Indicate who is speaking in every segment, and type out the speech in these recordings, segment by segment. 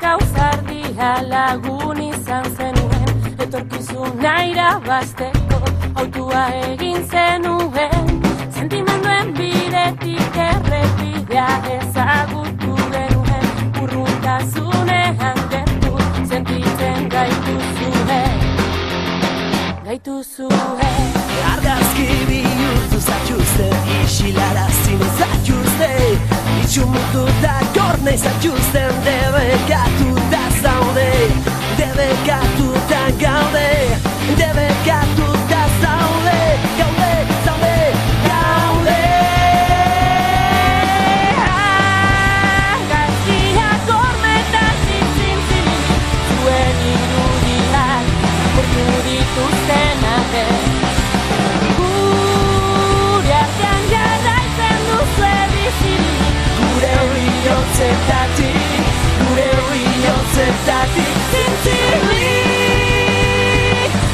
Speaker 1: gauzardia lagun izan zenuen, etorkizuna irabazteko autua egin zenuen, sentimenduen bidetik errepidea ezagutu genuen, urruntasunean gertu sentitzen gaituzue.
Speaker 2: Argazki bihurtu zatxuzte, isilarazi zatxuzte, itxumututa gorne zatxuzten, debekatuta zaude, debekatuta gaude, debekatuta zaude, gaude, zaude, gaude.
Speaker 1: Argazkiak hormetatik zintzilik, zuen irudiak apurtu dituzten arte. Gure artean jarraitzen duzue bizirik,
Speaker 2: Gure bihotzetatik, zintzilik,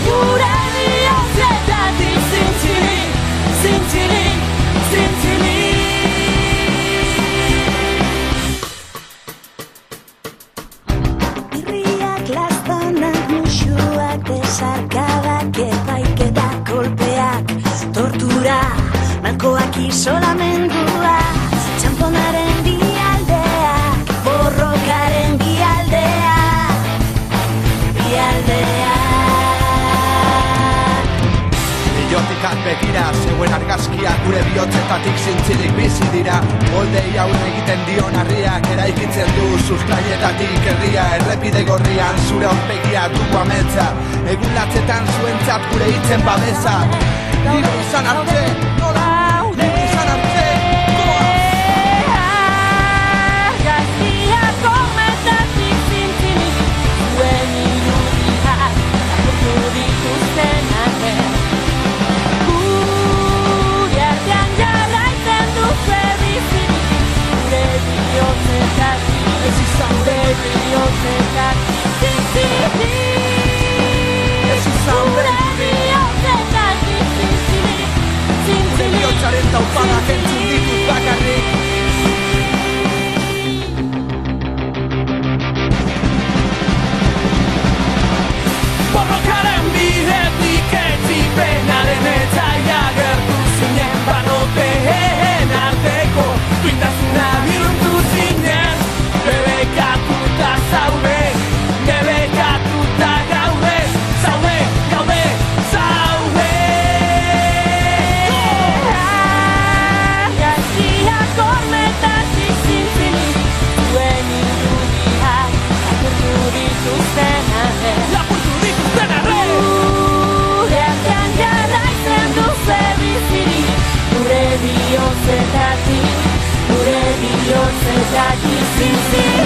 Speaker 1: gure bihotzetatik zintzilik, zintzilik, zintzilik.
Speaker 3: Irriak, lastonak, musuak, besarkadak, epaiketak, kolpeak, tortura, malkoak, isolamendua, txamponaren bialdeak, borrokaren bialdeak,
Speaker 4: Bihotikak begira, zeuen argazkiak gure bihotzetatik zintzilik bizi dira. Moldei aurre egiten dion harriak eraikitzen du sustraietatik herria. Errepide gorrian zure aurpegia dugu ametsa, egun latzetan zuentzat gure hitzen babesa. Libre izan arte, nola? Libre izan arte, goa!
Speaker 1: Argazkiak hormetatik zintzilik, zuen irudiak apurtu dituzten arte. Gure artean jarraitzen duzue bizirik, gure bihotzetatik, gure bihotzetatik zintzilik, gure bihotzetatik zintzilik,
Speaker 4: Gure bihotzaren taupadak entzun ditut bakarrik.
Speaker 2: Borrokaren bidetik etzik penaren eta jagertu zinen banoteen arteko duintasuna bihurtu zinen, debekatuta zaude, debekatuta gaude, zaude, gaude, zaude.
Speaker 1: Argazkiak hormetatik zintzilik, zuen irudiak apurtu dituzten arte.
Speaker 2: Lapurtu dituzten arre!
Speaker 1: Gure artean jarraitzen duzue bizirik, gure bihotzetatik zintzilik.